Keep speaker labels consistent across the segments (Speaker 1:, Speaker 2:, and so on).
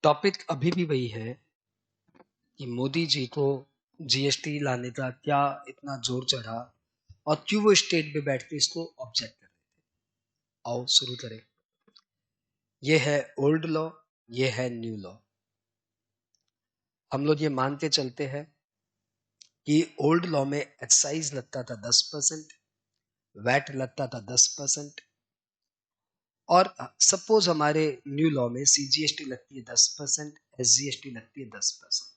Speaker 1: Topic अभी भी वही है कि मोदी जी को जीएसटी लाने का क्या इतना जोर चढ़ा और क्यों वो स्टेट पे बैठ के इसको ऑब्जेक्ट कर रहे थे। आओ शुरू करें। ये है ओल्ड लॉ, ये है न्यू लॉ। हम लोग ये मान के चलते हैं कि ओल्ड लॉ में एक्साइज लगता था 10%, वैट लगता था 10%, और सपोज हमारे न्यू लॉ में सीजीएसटी लगती है 10%, एसजीएसटी लगती है 10%।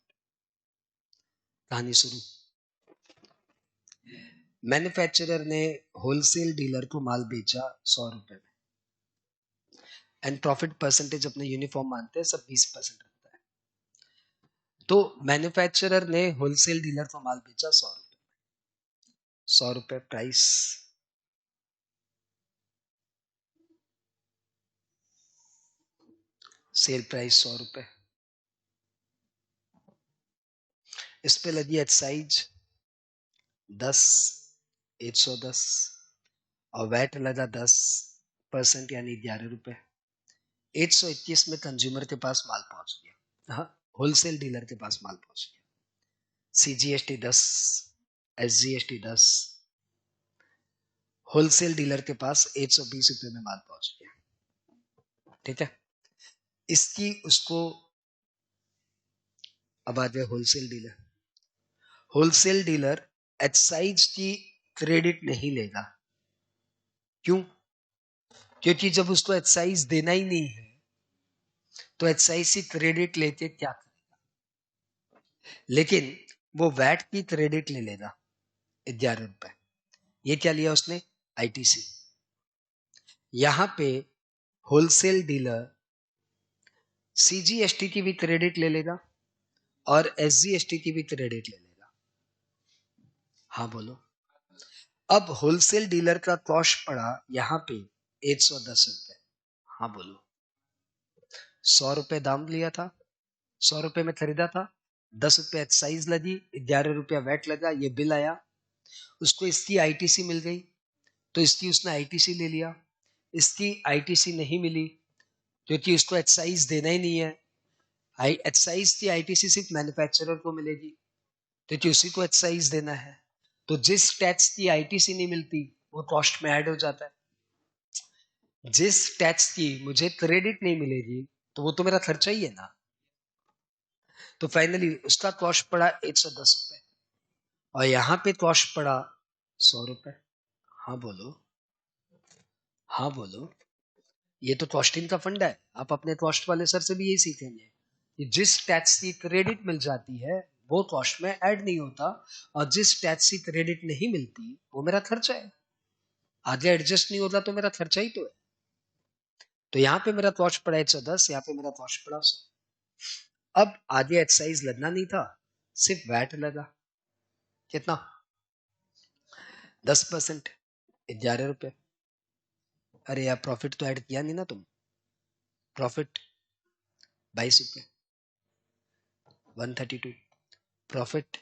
Speaker 1: कहानी शुरू। मैन्युफैक्चरर ने होलसेल डीलर को माल बेचा 100 रुपए में, एंड प्रॉफिट परसेंटेज अपने यूनिफॉर्म मानते हैं, सब 20% रखता है। तो मैन्युफैक्चरर ने होलसेल डीलर को माल बेचा 100 रुपए, 100 रुपए प्राइस। सेल प्राइस 100 रुपए। इस पे लगी एक्साइज 10, 110, और वैट लगा 10% यानी 11 रुपए। 121 में कंज्यूमर के पास माल पहुंच गया। हाँ, होलसेल डीलर के पास माल पहुंच गया। सीजीएसटी 10, एसजीएसटी 10, होलसेल डीलर के पास 120 रुपए में माल पहुंच गया। ठीक है, इसकी उसको अब आ जाए wholesale dealer. Wholesale dealer excise की क्रेडिट नहीं लेगा। क्यों? क्योंकि जब उसको एक्साइज देना ही नहीं है तो एक्साइज की क्रेडिट लेके क्या करेगा। लेकिन वो वैट की क्रेडिट ले लेगा 11 रुपए। ये क्या लिया उसने? आईटीसी। यहां पे होलसेल डीलर सीजीएसटी की भी क्रेडिट ले लेगा और एसजीएसटी की भी क्रेडिट ले लेगा। हाँ बोलो। अब होलसेल डीलर का कॉस्ट पड़ा यहां पे 110 रुपए। हाँ बोलो। 100 रुपए दाम लिया था, 100 रुपए में खरीदा था, 10 रुपए एक्साइज लगी, 11 रुपया वैट लगा, ये बिल आया। उसको इसकी आईटीसी मिल गई तो इसकी उसने आईटीसी ले लिया। इसकी आईटीसी नहीं मिली क्योंकि उसको एक्साइज देना ही नहीं है। एक्साइज की आईटीसी सिर्फ मैन्युफैक्चरर को मिलेगी क्योंकि उसी को एक्साइज देना है। तो जिस टैक्स की आईटीसी नहीं मिलती वो कॉस्ट में ऐड हो जाता है। जिस टैक्स की मुझे क्रेडिट नहीं मिलेगी तो वो तो मेरा खर्चा ही है ना। तो फाइनली उसका कॉस्ट पड़ा 110 रुपए और यहां पे कॉस्ट पड़ा 100 रुपए। हाँ बोलो। हाँ बोलो। ये तो कॉस्टिंग का फंडा है। आप अपने कॉस्ट वाले सर से भी यही सीखेंगे कि जिस टैक्स की क्रेडिट मिल जाती है वो कॉस्ट में ऐड नहीं होता, और जिस टैक्स की क्रेडिट नहीं मिलती वो मेरा खर्चा है। आगे एडजस्ट नहीं होता तो मेरा खर्चा ही तो है। तो यहाँ पे मेरा कॉस्ट पड़ा 110, यहाँ पे मेरा कॉस्ट पड़ा 100। अब आगे एक्साइज लगना नहीं था, सिर्फ वैट लगा। कितना? 10%, 11 रुपए। अरे यार प्रॉफिट तो ऐड किया नहीं ना तुम। प्रॉफिट 22 रुपए, 132। प्रॉफिट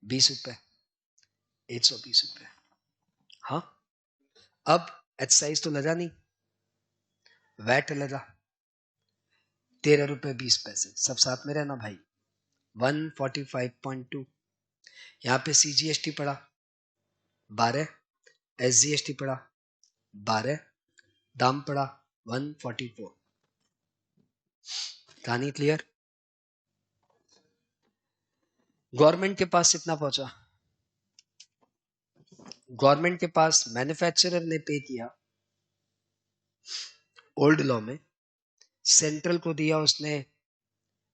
Speaker 1: 20 रुपए, 120 रुपए। हाँ, अब एक्साइज तो लगा नहीं, वैट लगा 13 रुपए 20 पैसे, सब साथ में रहना भाई। 145.2। यहाँ पे सीजीएसटी पड़ा 12, एसजीएसटी पड़ा 12, दाम पड़ा 144। कहानी क्लियर? गवर्नमेंट के पास कितना पहुंचा? गवर्नमेंट के पास मैन्युफैक्चरर ने पे किया ओल्ड लॉ में, सेंट्रल को दिया उसने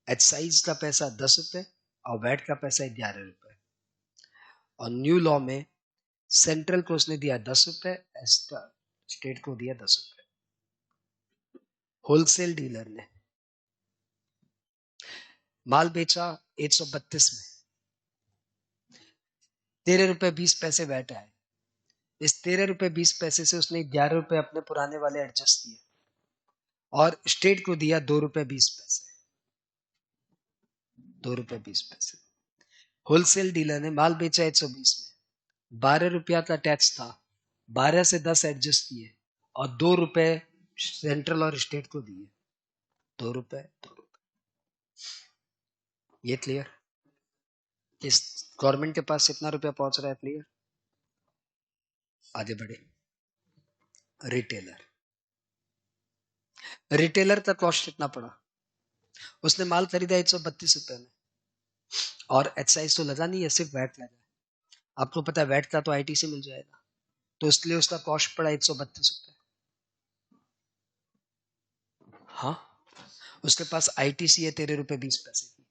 Speaker 1: एक्साइज का पैसा 10 रुपए और वैट का पैसा 11 रुपए, और न्यू लॉ में सेंट्रल को उसने दिया 10 रुपए, स्टेट को दिया 10 रुपए। होलसेल डीलर ने माल बेचा 132 में, 13 रुपए 20 पैसे वैट आए। इस 13 रुपए 20 पैसे से उसने 11 रुपए अपने पुराने वाले एडजस्ट किए और स्टेट को दिया 2 रुपए 20 पैसे। 2 रुपए 20 पैसे। होलसेल डीलर ने माल बेचा 120 में, 12 रुपया का टैक्स था, 12 से 10 एडजस्ट किए और 2 रुपए सेंट्रल और स्टेट को दिए। 2 रुपए 2 रुपए। ये क्लियर? किस गवर्नमेंट के पास कितना रुपया पहुंच रहा है? क्लियर? आगे बढ़े। रिटेलर, रिटेलर का कॉस्ट कितना पड़ा? उसने माल खरीदा 132 रुपए में और एक्साइज तो लगा नहीं है, सिर्फ वैट लगा है। आपको पता है वैट का तो आईटीसी मिल जाएगा, तो इसलिए उसका कॉस्ट पड़ा 132 रुपए। हाँ, उसके पास आईटीसी है 13 रुपए 20 पैसे की,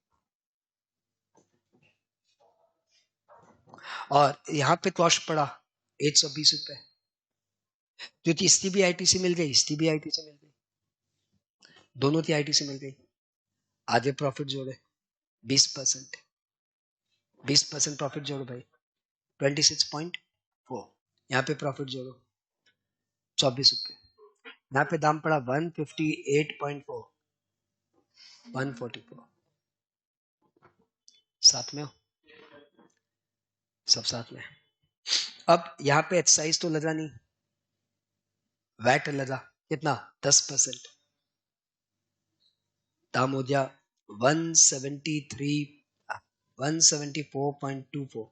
Speaker 1: और यहाँ पे कॉस्ट पड़ा 120 रुपए, क्योंकि इसकी भी आईटीसी मिल गई, इसकी भी आईटीसी मिल गई, दोनों की आईटीसी मिल गई। आगे प्रॉफिट जोड़े 20%, 20% प्रॉफिट जोड़ो भाई, 26.4। यहाँ पे प्रॉफिट जोड़ो 24 रुपए, यहाँ पे दाम पड़ा 158.4, 144। साथ में हो? सब साथ में। अब यहाँ पे एक्साइज तो लगा नहीं, वैट लगा कितना? 10%। दाम हो गया 174.24।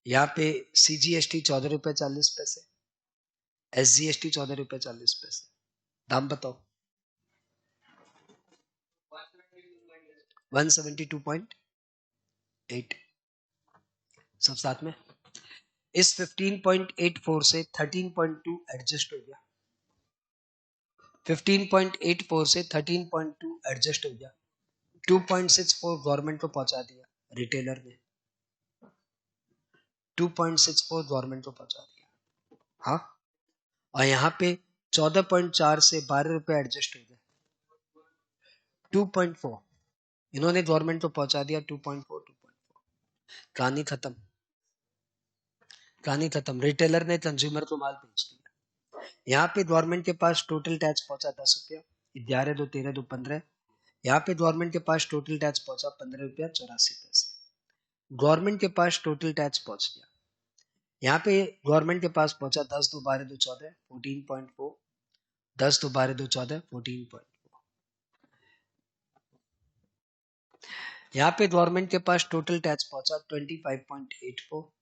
Speaker 1: यहाँ पे सीजीएसटी 14 रुपए 40 पैसे, एसजीएसटी 14 रुपए 40 पैसे। दाम बताओ। 172.8। सब साथ में। इस 15.84 से 13.2 एडजस्ट हो गया, 15.84 से 13.2 एडजस्ट हो गया, 2.64 गवर्नमेंट को पहुंचा दिया रिटेलर ने, 2.64 गवर्नमेंट को पहुंचा दिया। हाँ, और यहाँ पे 14.4 से 12 रुपए एडजस्ट हो गए, 2.4 इन्होंने गवर्नमेंट को पहुंचा दिया, 2.4 2.4। कहानी खत्म, कहानी खत्म। रिटेलर ने कंज्यूमर को माल बेच दिया। यहाँ पे गवर्नमेंट के पास टोटल टैक्स पहुंचा 10 रुपया, 11 दो 13 दो 15। यहाँ पे गवर्नमेंट के पास टोटल टैक्स पहुंचा 15 रुपया 84 पैसे। गवर्नमेंट के पास टोटल टैक्स पहुंच गया, यहाँ पे गवर्नमेंट के पास पहुंचा 10 दो 12 दो 14, 14.4। 10 दो 12 दो 14, 14.4। यहाँ पे गवर्नमेंट के पास टोटल टैक्स पहुंचा 25.84।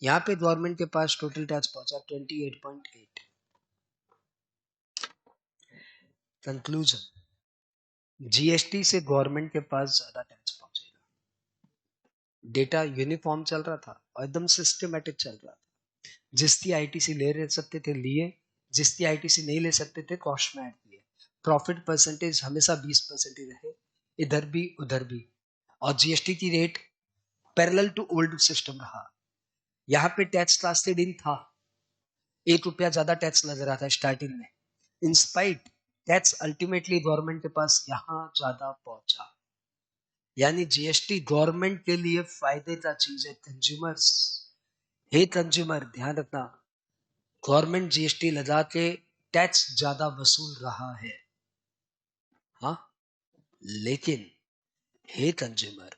Speaker 1: यहाँ पे गवर्नमेंट के पास टोटल टैक्स पहुंचा 28.8। कंक्लूजन, जीएसटी से गवर्नमेंट के पास ज्यादा टैक्स पहुंचेगा। डेटा यूनिफॉर्म चल रहा था और एकदम सिस्टमेटिक चल रहा था। जिसकी आईटीसी ले सकते थे लिए, जिसकी आईटीसी नहीं ले सकते थे कॉस्ट में ऐड किए। प्रॉफिट परसेंटेज हमेशा 20% ही रहे, इधर भी उधर भी, और जीएसटी की rate parallel to old system रहा। यहाँ पे टैक्स ट्रांसलेट इन था, 1 रुपया ज्यादा टैक्स लग रहा था स्टार्टिंग में, इंस्पाइट टैक्स अल्टीमेटली गवर्नमेंट के पास यहाँ ज्यादा पहुंचा। यानी जीएसटी गवर्नमेंट के लिए फायदे का चीज है। कंज्यूमर्स, हे कंज्यूमर ध्यान रखना, गवर्नमेंट जीएसटी लगा के टैक्स ज्यादा वसूल रहा है। हाँ, लेकिन हे कंज्यूमर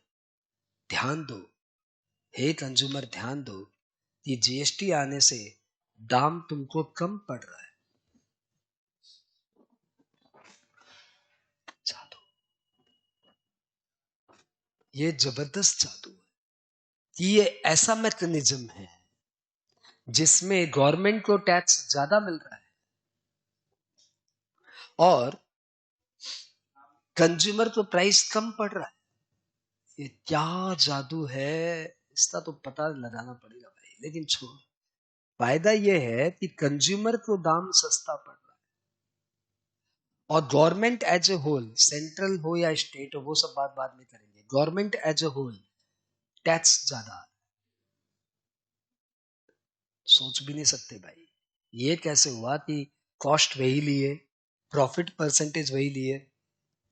Speaker 1: ध्यान दो, हे कंज्यूमर ध्यान दो कि जीएसटी आने से दाम तुमको कम पड़ रहा है। जादू, ये जबरदस्त जादू है कि ये ऐसा मैकेनिज्म है जिसमें गवर्नमेंट को टैक्स ज्यादा मिल रहा है और कंज्यूमर को प्राइस कम पड़ रहा है। ये क्या जादू है, इसका तो पता लगाना पड़ेगा भाई, लेकिन छोड़। फायदा ये है कि कंज्यूमर को दाम सस्ता पड़ रहा है और government as a whole, central हो या स्टेट हो वो सब बात बाद में करेंगे, government as a whole tax ज्यादा। सोच भी नहीं सकते भाई, ये कैसे हुआ कि कॉस्ट वही लिए, प्रॉफिट परसेंटेज वही लिए,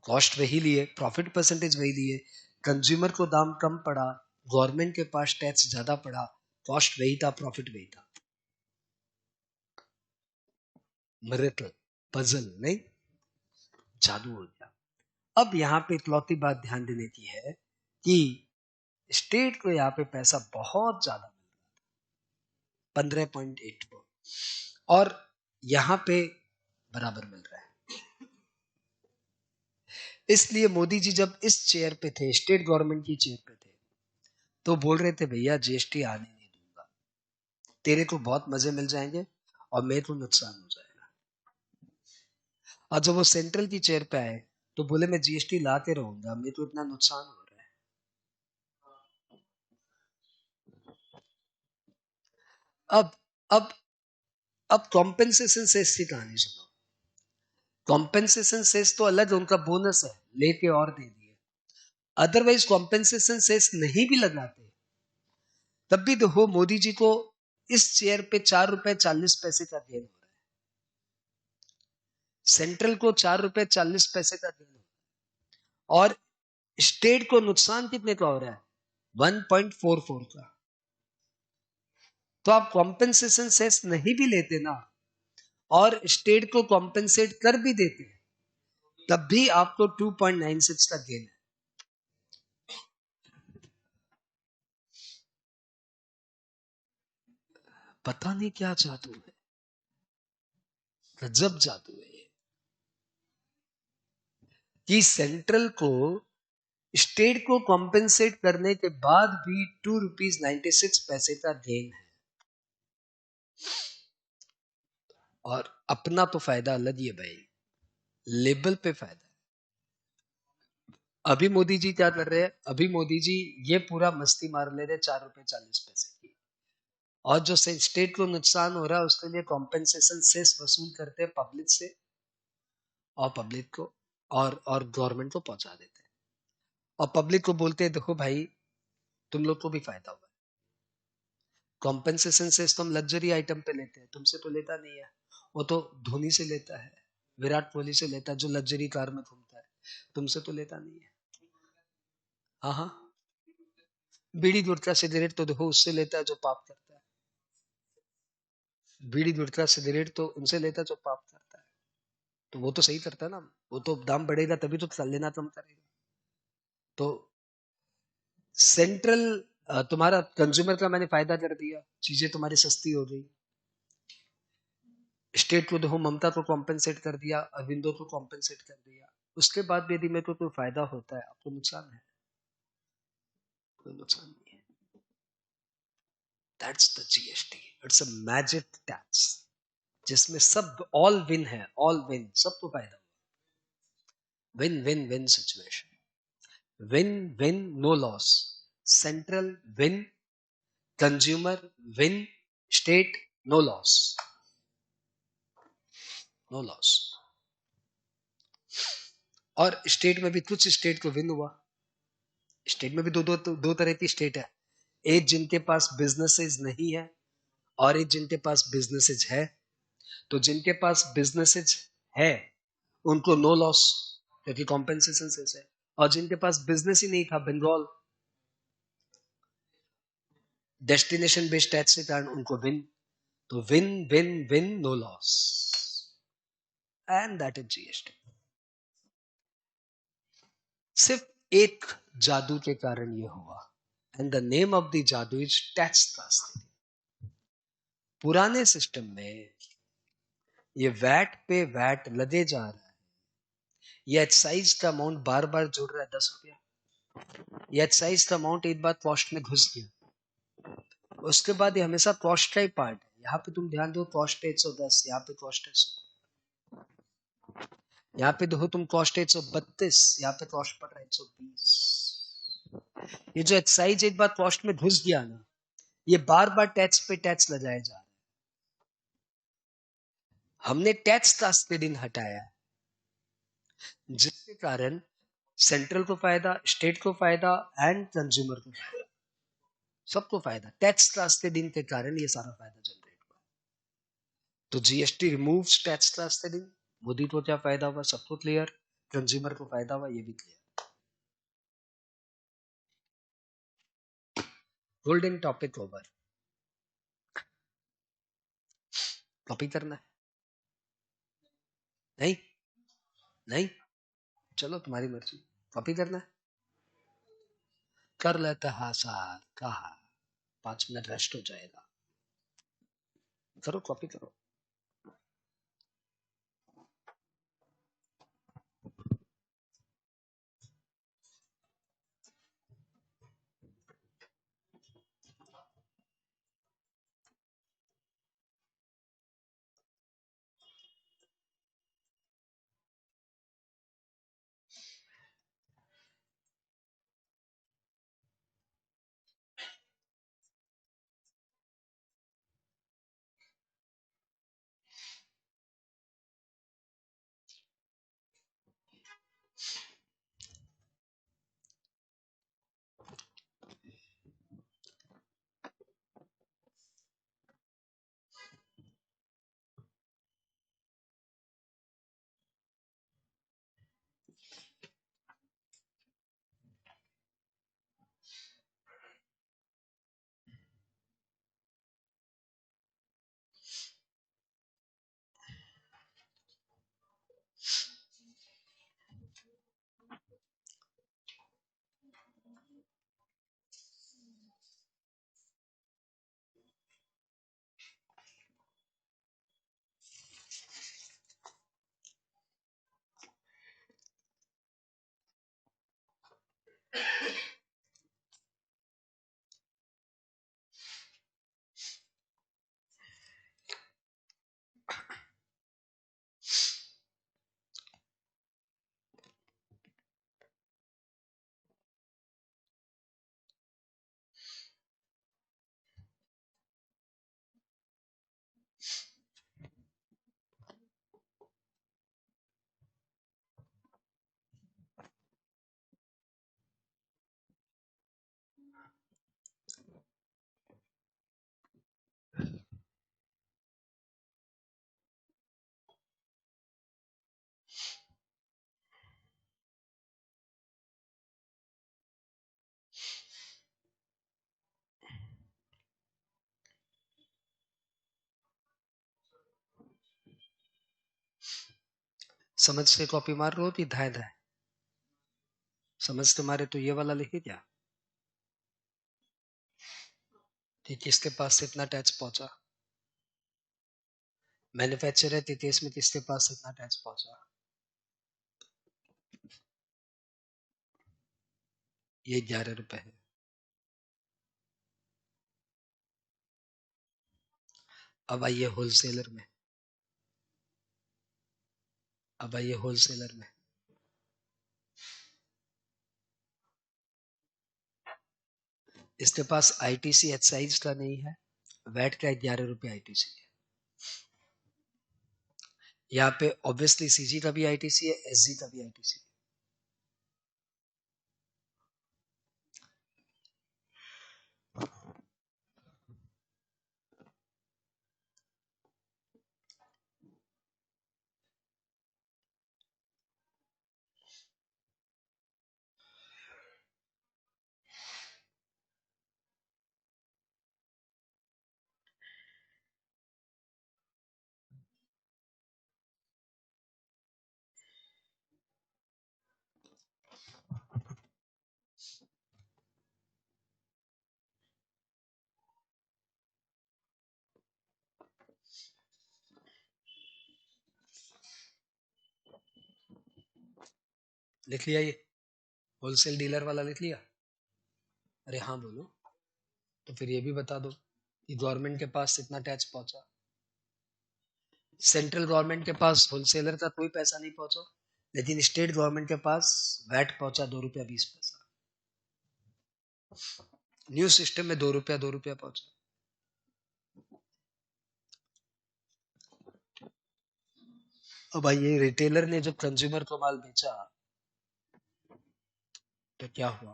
Speaker 1: कॉस्ट वही लिए, प्रॉफिट परसेंटेज वही लिए, कंज्यूमर को दाम कम पड़ा, गवर्नमेंट के पास टैक्स ज्यादा पड़ा, कॉस्ट वही था, प्रॉफिट वही था। मिरेकल, पजल नहीं, जादू हो गया। अब यहाँ पे इकलौती बात ध्यान देने की है कि स्टेट को यहाँ पे पैसा बहुत ज्यादा मिल रहा है, 15.84, और यहाँ पे बराबर मिल रहा है। इसलिए मोदी जी जब इस चेयर पे थे, स्टेट गवर्नमेंट की चेयर पे थे, तो बोल रहे थे भैया जीएसटी आने नहीं दूंगा, तेरे को बहुत मजे मिल जाएंगे और मेरे को नुकसान हो जाएगा। और जब वो सेंट्रल की चेयर पे आए तो बोले मैं जीएसटी लाते रहूंगा, मेरे को इतना नुकसान हो रहा है। अब अब अब कॉम्पेंसेशन सेस की कहानी सुनो। कॉम्पेंसेशन सेस तो अलग, उनका बोनस है, लेके और दे दिए। अदरवाइज कॉम्पेंसेशन सेस नहीं भी लगाते तब भी देखो मोदी जी को इस चेयर पे 4 रुपए 40 पैसे का गेन हो रहा है, सेंट्रल को 4 रुपए 40 पैसे का गेन हो रहा है, और स्टेट को नुकसान कितने का हो रहा है? 1.44 का। तो आप कॉम्पेंसेशन सेस नहीं भी लेते ना और स्टेट को कॉम्पेंसेट कर भी देते तब भी आपको 2.96 का गेन है। पता नहीं क्या जादू है, गजब जादू है ये, कि सेंट्रल को स्टेट को कॉम्पेंसेट करने के बाद भी 2 रुपीज 96 पैसे का गेन है। और अपना तो फायदा अलग ही है भाई, लेबल पे फायदा। अभी मोदी जी क्या कर रहे हैं? अभी मोदी जी ये पूरा मस्ती मार ले रहे 4 रुपए 40 पैसे की, और जो स्टेट को नुकसान हो रहा है उसके लिए कॉम्पेंसेशन सेस वसूल करते हैं पब्लिक से, और पब्लिक को और गवर्नमेंट को पहुंचा देते हैं, और पब्लिक को बोलते हैं देखो भाई तुम लोग को भी फायदा हुआ। कॉम्पेंसेशन सेस तो हम लग्जरी आइटम पे लेते हैं, तुमसे तो लेता नहीं है। वो तो धोनी से लेता है, विराट कोहली से लेता है जो लग्जरी कार में घूमता है, तुमसे तो लेता नहीं है। हाँ हाँ, बीड़ी गुटखा सिगरेट तो देखो उससे लेता है जो पाप करता है, बीड़ी गुटखा सिगरेट तो उनसे लेता है जो पाप करता है। तो वो तो सही करता है ना, वो तो दाम बढ़ेगा तभी तो लेना कम करेगा। तो सेंट्रल तुम्हारा कंज्यूमर का मैंने फायदा कर दिया, चीजें तुम्हारी सस्ती हो गई। स्टेट को देखो ममता को कॉम्पेंसेट कर दिया, अरविंदो को कॉम्पेंसेट कर दिया, उसके बाद भी यदि मेरे को कोई फायदा होता है आपको नुकसान है? कोई नुकसान नहीं है। That's the GST, it's a magic tax जिसमें सब ऑल विन है, ऑल विन, सबको फायदा, win win win situation, win win no loss, central win, consumer win, state no loss, no loss. और स्टेट में भी कुछ स्टेट को विन हुआ, स्टेट में भी दो तरह की स्टेट है, एक जिनके पास बिजनेसेस नहीं है और एक जिनके पास बिजनेसेस है। तो जिनके पास बिजनेसेस है उनको नो लॉस क्योंकि कॉम्पेंसेशन से है, और जिनके पास बिजनेस ही नहीं था, बंगाल, डेस्टिनेशन बेस्ड टैक्स के कारण उनको विन। तो win win win no loss, and that is GST. सिर्फ एक जादू के कारण ये हुआ, and the name of the जादू इज टैक्स ट्रांसफर। पुराने सिस्टम में ये वैट पे वैट लगे जा रहा है, ये एक्साइज का अमाउंट बार बार जुड़ रहा है 10 रुपया, ये एक्साइज का अमाउंट एक बार कॉस्ट में घुस गया, उसके बाद ये हमेशा कॉस्ट का ही पार्ट है। यहाँ पे तुम ध्यान दो, कॉस्ट है 110, यहाँ पे कॉस्ट है 100, यहाँ पे देखो तुम कॉस्ट है 132, यहाँ पे कॉस्ट पड़ रहा है 120। ये जो एक्साइज एक बार कॉस्ट में घुस गया ना, ये बार बार टैक्स पे टैक्स लगाया जा रहा है। हमने टैक्स का के दिन हटाया, जिसके कारण सेंट्रल को फायदा, स्टेट को फायदा, एंड कंज्यूमर को फायदा, सबको फायदा। टैक्स क्लास के दिन के कारण ये सारा फायदा जनरेट हुआ। तो जीएसटी रिमूव्स टैक्स क्लास के दिन, मोदी को क्या फायदा हुआ सबको क्लियर, कंज्यूमर को फायदा हुआ ये भी clear. Golden topic over, copy करना है? नहीं नहीं, चलो तुम्हारी मर्जी, कॉपी करना है कर लेते, हाँ सर कहा, 5 मिनट रेस्ट हो जाएगा, करो कॉपी करो। समझ से कॉपी मार रहे हो कि धाए धाए? समझ तुम्हारे तो ये वाला लिखे क्या कि किसके पास से इतना टैक्स पहुंचा? मैन्युफैक्चरर थे इसमें किसके पास से इतना टैक्स पहुंचा? ये 11 रुपए है। अब आइए होलसेलर में। अब आइए होलसेलर में। इसके पास आईटीसी एक्साइज का नहीं है, वैट का 11 रुपए आईटीसी है। यहाँ पे ऑब्वियसली सीजी का भी आईटीसी है, एसजी का भी आईटीसी है। लिख लिया ये होलसेल डीलर वाला लिख लिया? अरे हाँ बोलो। तो फिर ये भी बता दो कि गवर्नमेंट के पास इतना टैक्स पहुंचा। सेंट्रल गवर्नमेंट के पास होलसेलर का कोई पैसा नहीं पहुंचा, लेकिन स्टेट गवर्नमेंट के पास वैट पहुंचा 2 रुपया 20 पैसा। न्यू सिस्टम में 2 रुपया पहुंचा। अब भाई रिटेलर ने जब कंज्यूमर को माल बेचा तो क्या हुआ?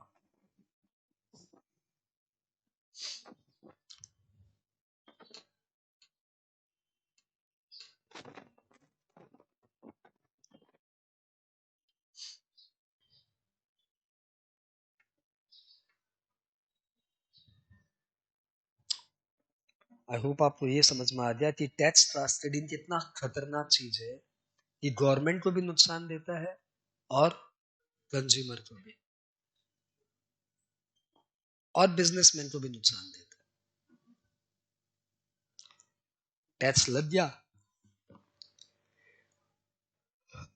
Speaker 1: आई होप आपको ये समझ में आ गया कि टैक्स ट्रांसफरिंग कितना खतरनाक चीज है कि गवर्नमेंट को भी नुकसान देता है और कंज्यूमर को भी, और बिजनेसमैन को भी नुकसान देता है। टैक्स लग गया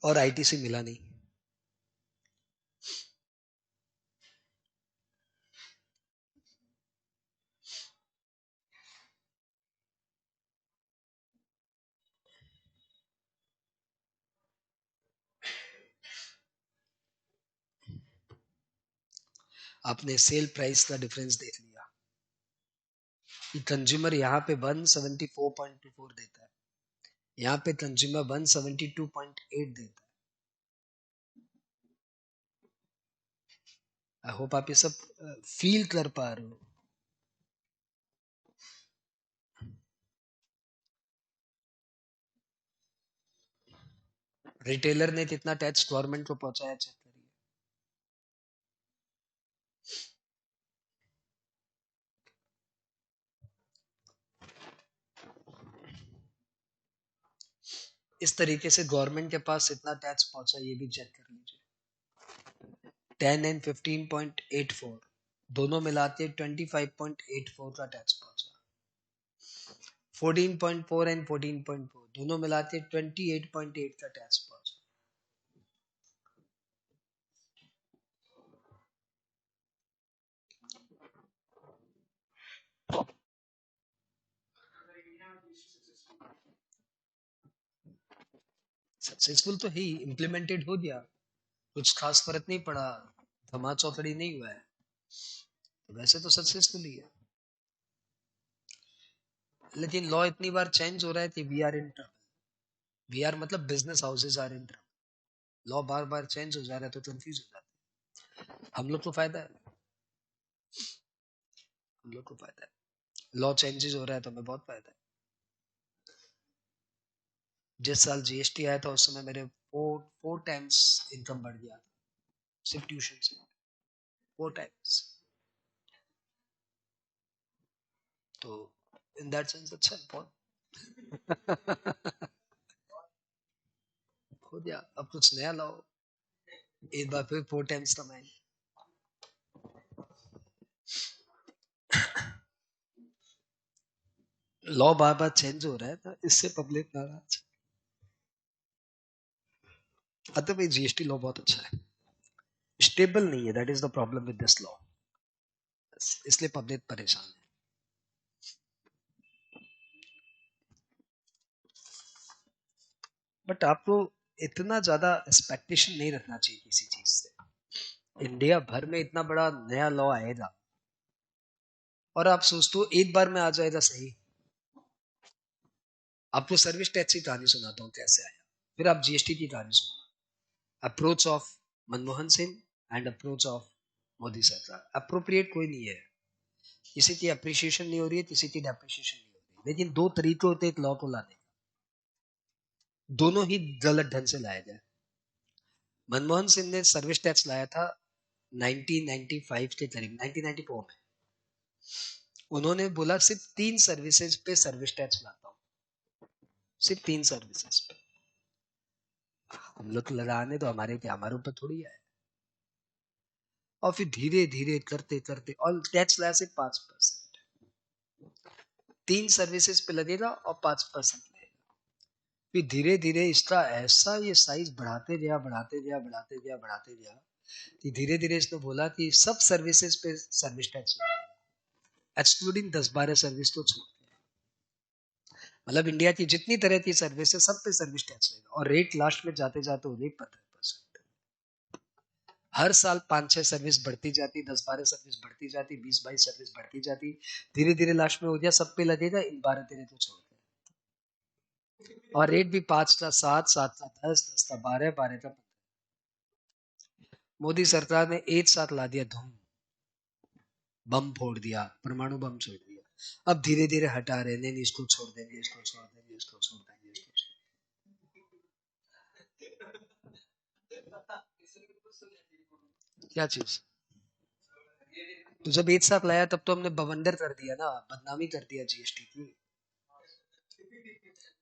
Speaker 1: और आईटीसी मिला नहीं। आपने सेल प्राइस का डिफरेंस देख लिया कि कंज्यूमर यहाँ पे 174.24 देता है, यहाँ पे कंज्यूमर 172.8 देता है। आई होप आप ये सब फील कर पा रहे हो। रिटेलर ने कितना टैक्स गवर्नमेंट को पहुंचाया चेक करिए। इस तरीके से गवर्नमेंट के पास इतना टैक्स पहुंचा, ये भी चेक कर लीजिए। 10 and 15.84 दोनों मिलाते 25.84 का टैक्स पहुंचा। 14.4 and 14.4 दोनों मिलाते 28.8 का टैक्स पहुंचा। सक्सेसफुल तो ही इम्प्लीमेंटेड हो गया, कुछ खास फर्क नहीं पड़ा, धमा चौकड़ी नहीं हुआ है, तो वैसे तो सक्सेसफुल ही है। लेकिन लॉ इतनी बार चेंज हो रहा है कि we are in trouble. We are मतलब business houses are in trouble. Law बार बार चेंज हो जा रहा है तो कंफ्यूज हो जाते हैं। हम लोग को फायदा है, हम लोग को फायदा है। लॉ चेंजेस हो रहा है तो हमें बहुत फायदा है। जिस साल जीएसटी आया था उस समय मेरे फोर टाइम्स इनकम बढ़ गया था, सिर्फ ट्यूशन से। 4 टाइम्स। तो इन दैट सेंस अच्छा है बहुत। हो गया, अब कुछ नया लाओ, एक बार फिर 4 टाइम्स कमाए। लॉ बार बार चेंज हो रहा है ना, इससे पब्लिक नाराज। अतः भाई जीएसटी लॉ बहुत अच्छा है, स्टेबल नहीं है, that is the problem with this law, इसलिए पब्लिक परेशान है। बट आपको इतना ज्यादा एक्सपेक्टेशन नहीं रखना चाहिए किसी चीज से। इंडिया भर में इतना बड़ा नया लॉ आएगा और आप सोचते हो एक बार में आ जाएगा, सही। आपको सर्विस टैक्स की कहानी सुनाता हूँ कैसे आया, फिर आप जीएसटी की कहानी सुनो। Approach of Manmohan Singh and approach of Modi सरकार, अप्रोप्रिएट कोई नहीं है, किसी की अप्रिसिएशन नहीं हो रही है, किसी की डेप्रिसिएशन नहीं हो रही है, लेकिन दो तरीके होते हैं एक लॉ को लाने, दोनों ही गलत ढंग से लाए गए। मनमोहन सिंह ने सर्विस टैक्स लाया था 1995 के करीब, 1994 में। उन्होंने बोला सिर्फ 3 सर्विसेज पे सर्विस टैक्स लाता हूँ, सिर्फ 3 सर्विसेज पे। हम लोग लगाने तो हमारे क्या, हमारे ऊपर थोड़ी है। और फिर धीरे धीरे करते करते और टैक्स लाया सिर्फ 5%, 3 सर्विसेज पे लगेगा और 5% लगेगा। फिर धीरे धीरे इसका ऐसा ये साइज बढ़ाते गया बढ़ाते गया बढ़ाते गया बढ़ाते गया कि धीरे धीरे इसने बोला कि सब सर्विसेज पे सर्विस टैक्स लगेगा, एक्सक्लूडिंग 10-12 सर्विस तो छोड़, मतलब इंडिया की जितनी तरह की सर्विस है सब पे सर्विस टैक्स लगेगा। और रेट लास्ट में जाते जाते हो गई 15%। हर साल 5-6 सर्विस बढ़ती जाती, 10-12 सर्विस बढ़ती जाती, 20-22 सर्विस बढ़ती जाती, धीरे धीरे लास्ट में हो गया सब पे लगेगा, इन 12-13 तो छोड़ गए। और रेट भी 5 का 7, 7 का 10, 10 का 12, 12 का 15। मोदी सरकार ने एक साथ ला दिया धूम, बम फोड़ दिया, परमाणु बम छोड़ दिया। अब धीरे धीरे हटा रहे, नहीं इसको छोड़ देंगे, इसको छोड़ देंगे, इसको छोड़ देंगे, इसको छोड़ देंगे। क्या चीज? तो जब एक साथ लाया तब तो हमने बवंडर कर दिया ना, बदनामी कर दिया जीएसटी की।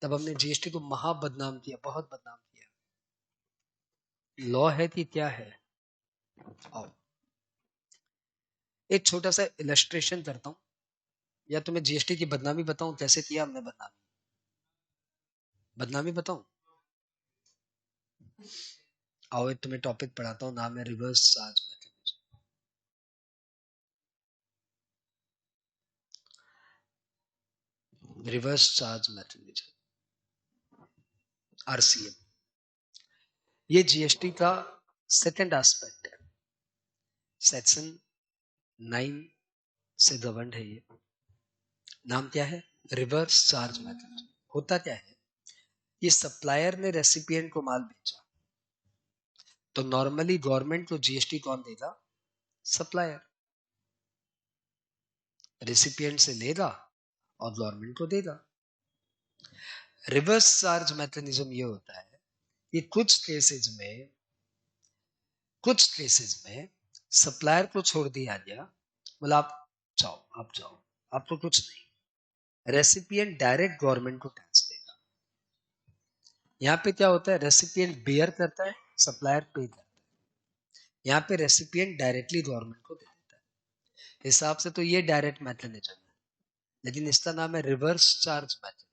Speaker 1: तब हमने जीएसटी को महा बदनाम किया, बहुत बदनाम किया। लॉ है कि क्या है? आओ एक छोटा सा इलस्ट्रेशन करता हूँ, या तुम्हें जीएसटी की बदनामी बताऊं कैसे किया हमने बदनामी, बदनामी बताऊं? आओ एक तुम्हें टॉपिक पढ़ाता हूँ, नाम है reverse charge method. Reverse charge method, RCM, ये जीएसटी का सेकंड एस्पेक्ट है, सेक्शन 9 से गवर्न है ये। नाम क्या है? Reverse charge method. होता क्या है, ये सप्लायर ने रेसिपिएंट को माल बेचा, तो नॉर्मली गवर्नमेंट को जीएसटी कौन देगा? सप्लायर। रेसिपिएंट से लेगा और गवर्नमेंट को देगा। रिवर्स चार्ज मैकेनिज्म ये होता है कि कुछ केसेस में सप्लायर को छोड़ दिया गया, बोला आप जाओ, आपको कुछ नहीं, रेसिपिएंट डायरेक्ट गवर्नमेंट को टैक्स देगा। यहाँ पे क्या होता है, रेसिपिएंट बेयर करता है, सप्लायर पे करता है। यहाँ पे रेसिपिएंट डायरेक्टली गवर्नमेंट को दे देता है। हिसाब से तो ये डायरेक्ट मैकेनिज्म है, लेकिन इसका नाम है रिवर्स चार्ज मैकेनिज्म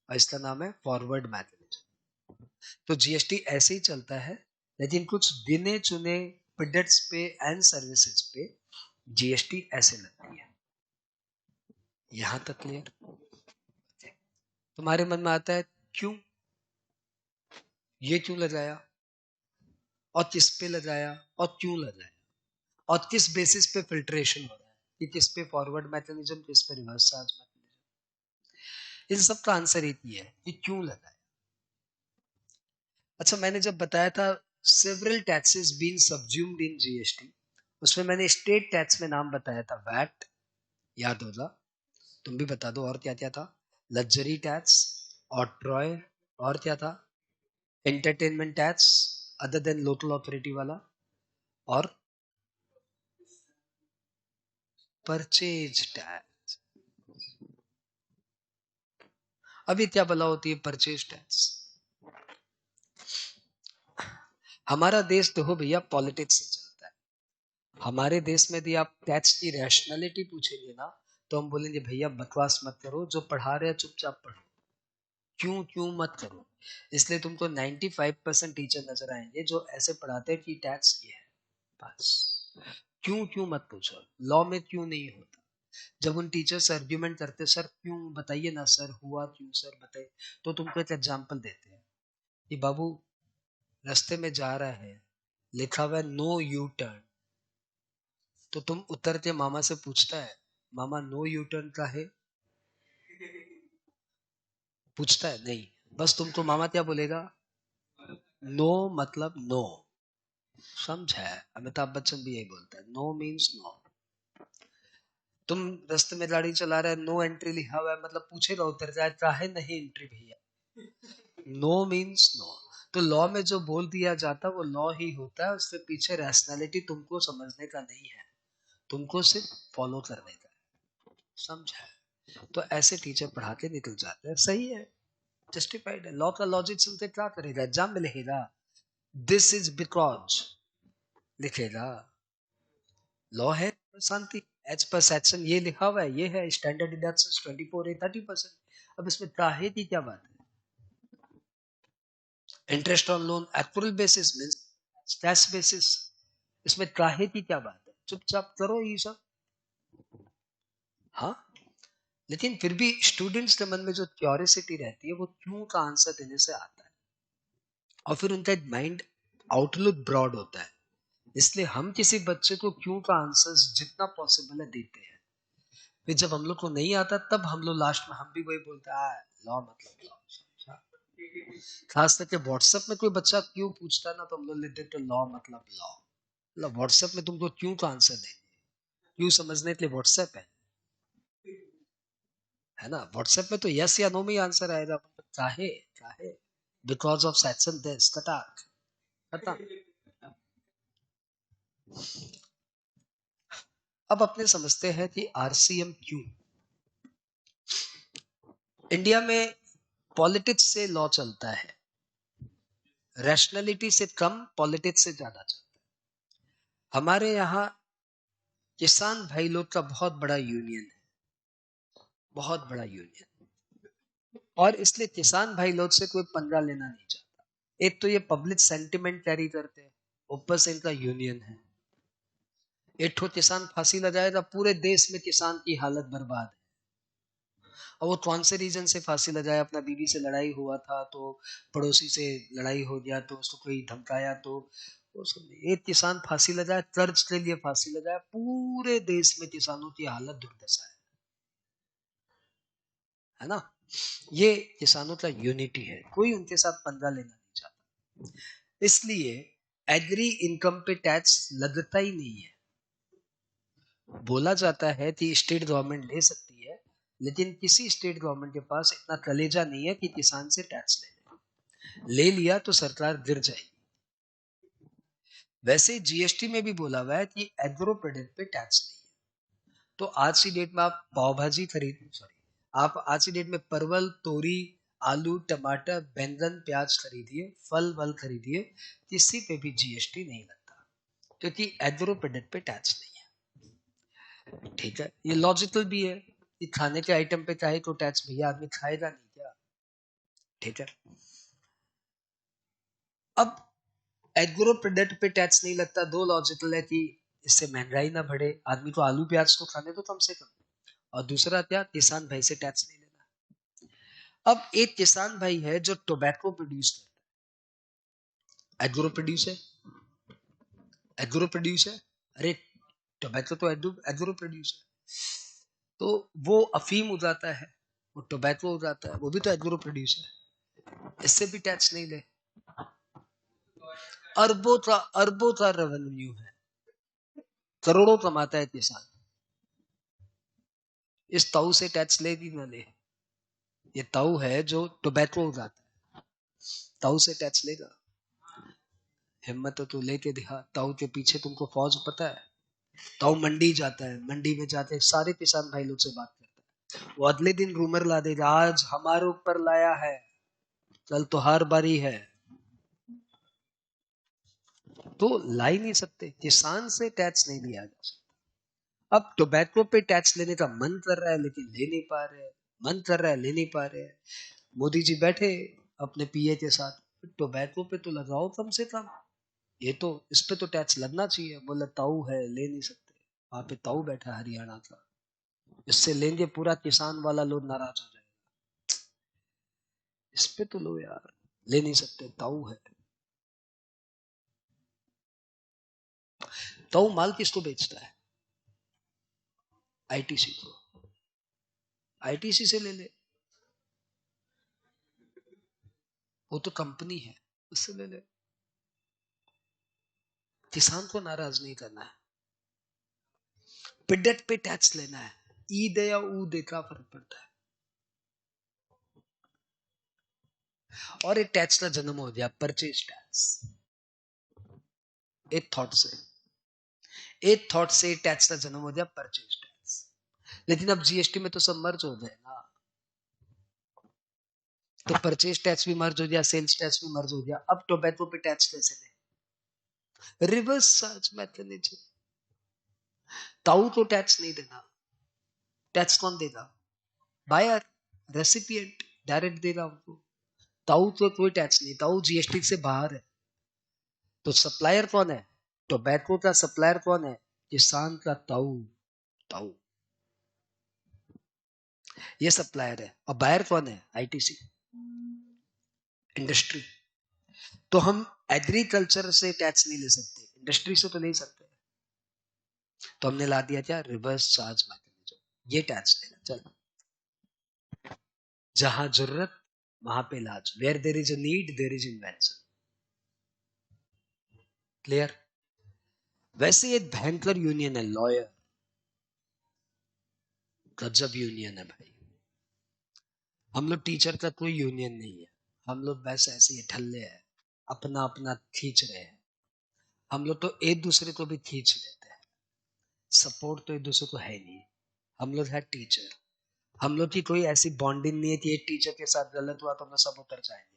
Speaker 1: और इसका नाम है फॉरवर्ड मैकेनिज्म। तो जीएसटी ऐसे ही चलता है, लेकिन कुछ गिने चुने प्रोडक्ट्स पे एंड सर्विसेज पे जीएसटी ऐसे लगती है। यहां तक क्लियर? तुम्हारे मन में आता है क्यों, ये क्यों लगाया, और किस पे लगाया, और क्यों लगाया, और किस बेसिस पे फिल्ट्रेशन हो रहा है, कि किस पे फॉरवर्ड मैकेनिज्म, किस पे रिवर्स चार्ज मैकेनिज्म। इन सब का आंसर एक ही है कि क्यों लगाया। अच्छा, मैंने जब बताया था several taxes being subsumed in GST, उसमें मैंने स्टेट टैक्स में नाम बताया था वैट, याद होगा? तुम भी बता दो और क्या क्या था? लग्जरी टैक्स, और ट्रॉय, और क्या था? Entertainment tax other than local authority वाला, और परचेज टैक्स। अभी क्या भला होती है परचेज टैक्स? हमारा देश देखो भैया पॉलिटिक्स से चलता है। हमारे देश में यदि आप टैक्स की रैशनैलिटी पूछेंगे ना, तो हम बोलेंगे भैया बकवास मत करो, जो पढ़ा रहे हैं चुपचाप पढ़ो, क्यों क्यों मत करो। इसलिए तुमको 95% टीचर नजर आएंगे जो ऐसे पढ़ाते हैं कि टैक्स ये है, बस। क्यों क्यों मत पूछो, लॉ में क्यों नहीं होता। जब उन टीचर्स आर्ग्यूमेंट करते, सर क्यों बताइए ना सर, हुआ क्यों सर बताइए, तो तुमको एक एग्जांपल देते हैं कि बाबू रास्ते में जा रहा है, लिखा हुआ है नो यू टर्न, तो तुम उतरते मामा से पूछता है, मामा नो यू टर्न का है, पूछता है नहीं। बस तुमको मामा क्या बोलेगा, नो मतलब नो। समझा है, अमिताभ बच्चन भी यही बोलता है, नो मीन्स नो। तुम रास्ते में गाड़ी चला रहे, नो एंट्री लिखा हुआ है, मतलब पूछेगा उतर जाए, चाहे नहीं एंट्री भैया, नो मीन्स नो। तो लॉ में जो बोल दिया जाता है वो लॉ ही होता है, उसके पीछे रैशनैलिटी तुमको समझने का नहीं है, तुमको सिर्फ फॉलो करने का है। समझा है? तो ऐसे टीचर पढ़ा के निकल जाते हैं, सही है, जस्टिफाइड है। लॉ का लॉजिक सुनते क्या करेगा, एग्जाम में लिखेगा दिस इज बिकॉज, लिखेगा लॉ है शांति, एज पर सेक्शन ये लिखा हुआ है, ये है स्टैंडर्ड डिडक्शन 24 है 30%। अब इसमें काहे की क्या बात है। Interest on loan actual basis means cash basis, इसमें काहे की क्या बात है, चुपचाप करो ये सब। हाँ, लेकिन फिर भी स्टूडेंट्स के मन में जो क्यूरियोसिटी रहती है वो क्यों का आंसर देने से आता है, और फिर उनका माइंड आउटलुक ब्रॉड होता है। इसलिए हम किसी बच्चे को क्यों का आंसर जितना पॉसिबल है देते हैं। फिर जब हम लोग को नहीं आता तब हम लोग लास्ट में हम भी वही बोलते हैं, लॉ मतलब लॉ। खास करके व्हाट्सएप में कोई बच्चा क्यों पूछता है ना, तो हम लोग लेते तो लॉ मतलब लॉ, मतलब व्हाट्सएप में तुमको क्यों का आंसर देंगे, क्यों समझने के लिए व्हाट्सएप है ना। व्हाट्सएप में तो यस या नो में ही आंसर आएगा, चाहे चाहे बिकॉज ऑफ सेक्शन दिस कटाक खत्म। अब अपने समझते हैं कि आरसीएम क्यों। इंडिया में पॉलिटिक्स से लॉ चलता है, रैशनैलिटी से कम, पॉलिटिक्स से ज्यादा चलता है। हमारे यहाँ किसान भाई लोग का बहुत बड़ा यूनियन है, बहुत बड़ा यूनियन, और इसलिए किसान भाई लोग से कोई पंगा लेना नहीं चाहता। एक तो ये पब्लिक सेंटिमेंट कैरी करते हैं, ऊपर से इनका यूनियन है। एक ठो किसान फांसी लगाएगा, पूरे देश में किसान की हालत बर्बाद है। और वो कौन से रीजन से फांसी लगाया, अपना बीवी से लड़ाई हुआ था तो पड़ोसी से लड़ाई हो गया तो उसको कोई धमकाया, तो वो सब एक किसान फांसी लगाया, कर्ज के लिए फांसी लगाया, पूरे देश में किसानों की हालत दुर्दशा है ना। ये किसानों का यूनिटी है, कोई उनके साथ पंगा लेना नहीं चाहता। इसलिए एग्री इनकम पे टैक्स लगता ही नहीं है। बोला जाता है कि स्टेट गवर्नमेंट ले सकती है, लेकिन किसी स्टेट गवर्नमेंट के पास इतना कलेजा नहीं है कि किसान से टैक्स ले लिया तो सरकार गिर जाएगी। वैसे जीएसटी में भी बोला हुआ है कि एग्रो प्रोडक्ट पे टैक्स नहीं है। तो आज की डेट में आप पाव भाजी खरीद, सॉरी, आप आज की डेट में परवल, तोरी, आलू, टमाटर, बैंगन, प्याज खरीदिए, फल वल खरीदिए, किसी पे भी जीएसटी नहीं लगता, क्योंकि एग्रो प्रोडक्ट पे टैक्स नहीं है। ठीक है, ये लॉजिकल भी है कि खाने के आइटम पे चाहे तो टैक्स भैया, आदमी खाएगा नहीं क्या। ठीक है, अब एग्रो प्रोडक्ट पे टैक्स नहीं लगता, दो लॉजिकल है कि इससे महंगाई ना बढ़े, आदमी को आलू प्याज तो खाने दो कम से कम, और दूसरा क्या, किसान भाई से टैक्स नहीं लेना। अब एक किसान भाई है जो टोबैको प्रोड्यूस करता है, एग्रो प्रोड्यूस है, एग्रो प्रोड्यूस है, अरे टोबैको तो एग्रो प्रोड्यूस है, तो वो अफीम उगाता है, वो टोबैको उगाता है, वो भी तो एग्रो प्रोड्यूस है, इससे भी टैक्स नहीं ले। अरबों का रेवेन्यू है, करोड़ों कमाता है किसान, इस ताऊ से टैक्स ले भी ना ले। ये ताऊ है जो टोबैको उगाता है, ताऊ से टैक्स लेगा, हिम्मत तो तू लेके दिखा। ताऊ के पीछे तुमको फौज पता है, ताऊ मंडी जाता है, मंडी में जाते सारे किसान भाई लोग से बात करता है, वो अगले दिन रूमर ला देगा, आज हमारे ऊपर लाया है, कल तो हर बारी है। तो ला ही नहीं सकते, किसान से टैक्स नहीं लिया जा सकता। अब टोबैको पे टैक्स लेने का मन कर रहा है लेकिन ले नहीं पा रहे, मन कर रहा है ले नहीं पा रहे। मोदी जी बैठे अपने पीए के साथ, टोबैको पे तो लगाओ कम से कम, ये तो इस पे तो टैक्स लगना चाहिए। बोला ताऊ है ले नहीं सकते, वहां पे ताऊ बैठा हरियाणा का, इससे लेंगे पूरा किसान वाला लोग नाराज हो जाएगा, इस पे तो लो यार, ले नहीं सकते, ताऊ है। ताऊ माल किसको बेचता है? आईटीसी को, आईटीसी से ले ले, वो तो कंपनी है, उससे ले ले। किसान को नाराज नहीं करना है, पिडट पे टैक्स लेना है, ई दे या ऊ दे का फर्क पड़ता है। और एक टैक्स का जन्म हो गया, परचेज टैक्स। एक थॉट से, एक थॉट से टैक्स का जन्म हो गया परचेज टैक्स। लेकिन अब जीएसटी में तो सब मर्ज हो गए ना, तो परचेज टैक्स भी मर्ज हो गया, सेल्स टैक्स भी मर्ज हो गया। अब टोबैको पे टैक्स कैसे ले? Reverse charge mechanism. ताऊ तो टैक्स नहीं देगा, टैक्स कौन देगा? बायर, रेसिपिएंट डायरेक्ट देगा उनको। ताऊ तो कोई टैक्स नहीं, ताऊ जीएसटी से बाहर है। तो सप्लायर कौन है? टोबैको का सप्लायर कौन है? किसान का ताऊ, ताऊ ये सप्लायर है। और बायर कौन है? ITC, industry. तो हम एग्रीकल्चर से टैक्स नहीं ले सकते, इंडस्ट्री से तो ले सकते हैं। तो हमने ला दिया क्या? रिवर्स चार्ज मैकेनिज्म, ये टैक्स लेना। चलो, जहां जरूरत वहां पे इलाज, where there is a need there is invention. Clear? वैसे ये भयंकर यूनियन है लॉयर, गजब यूनियन है भाई। हम लोग टीचर का कोई यूनियन नहीं है, हम लोग बस ऐसे ही ठल्ले हैं, अपना अपना खींच रहे हैं। हम लोग तो एक दूसरे को भी खींच लेते हैं, सपोर्ट तो एक दूसरे को है नहीं। हम लोग है टीचर, हम लोग की कोई ऐसी बॉन्डिंग नहीं है कि एक टीचर के साथ गलत हुआ तो हम लोग सब उतर जाएंगे।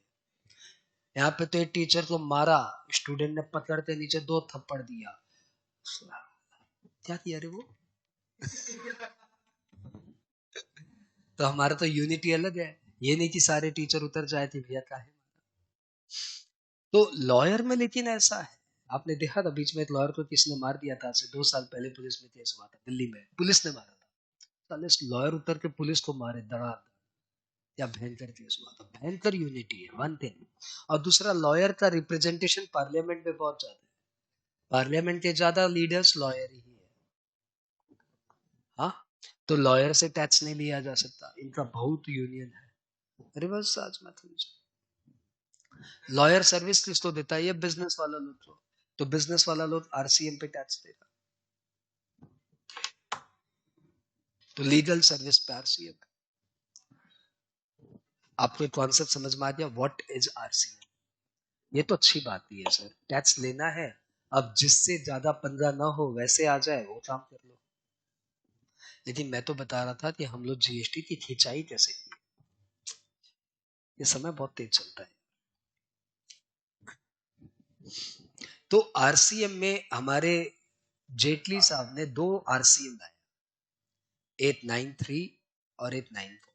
Speaker 1: यहाँ पे तो एक टीचर को मारा, स्टूडेंट ने पकड़ के नीचे 2 थप्पड़ दिया, क्या किया रे वो? तो हमारा तो यूनिटी अलग है, ये नहीं कि सारे टीचर उतर जाए थे भैया का है। तो लॉयर में लेकिन ऐसा है, आपने देखा था बीच में एक लॉयर को किसने मार दिया था, से 2 साल पहले पुलिस में केस हुआ था, दिल्ली में पुलिस ने मारा था। साले लॉयर उतर के पुलिस को मारे धड़ा, क्या भयंकर केस हुआ था। भयंकर यूनिटी है, वन थिंग। और दूसरा, लॉयर का रिप्रेजेंटेशन पार्लियामेंट में बहुत ज्यादा है, पार्लियामेंट के ज्यादा लीडर्स लॉयर ही है। हाँ, तो लॉयर से टैक्स नहीं लिया जा सकता, इनका बहुत यूनियन है। Reverse charge method, lawyer service किसको देता है? ये बिजनेस वाला लोग को, तो बिजनेस वाला लोग आरसीएम पे टैक्स देगा, तो लीगल सर्विस पे आरसीएम। आपको एक कॉन्सेप्ट समझ में आ गया, व्हाट इज आरसीएम? ये तो अच्छी बात ही है सर, टैक्स लेना है, अब जिससे ज्यादा पंगा ना हो वैसे आ जाए वो काम कर लो। लेकिन मैं तो बता रहा था कि हम लोग जीएसटी की खिंचाई कैसे की, ये समय बहुत तेज चलता है। तो आरसीएम में हमारे जेटली साहब ने 2 आरसीएम लाए, 893 और 894।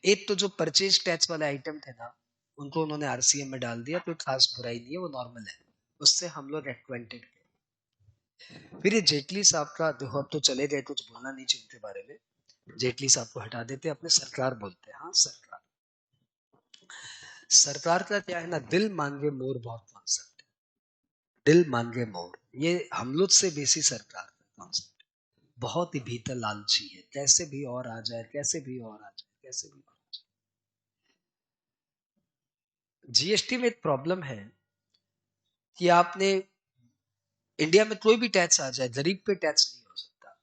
Speaker 1: एक तो जो परचेज टैक्स वाले आइटम थे ना, उनको उन्होंने आरसीएम में डाल दिया, कोई खास बुराई नहीं है, वो नॉर्मल है, उससे हम लोग एक्वेंटेड थे। फिर ये जेटली साहब का, देखो अब तो चले गए, कुछ बोलना नहीं चाहिए उनके बारे में, जेटली साहब को हटा देते, अपने सरकार बोलते हैं। हाँ सरकार, सरकार का क्या है ना, दिल मांगे मोर बहुत मांग सकते हैं, दिल मांगे मोर, ये हम लोग से बेसी सरकार का कॉन्सेप्ट, बहुत ही भीतर लालची है, कैसे भी और आ जाए, कैसे भी और आ जाए, कैसे भी और आ जाए। जीएसटी में एक प्रॉब्लम है कि आपने, इंडिया में कोई भी टैक्स आ जाए, गरीब पे टैक्स नहीं हो सकता,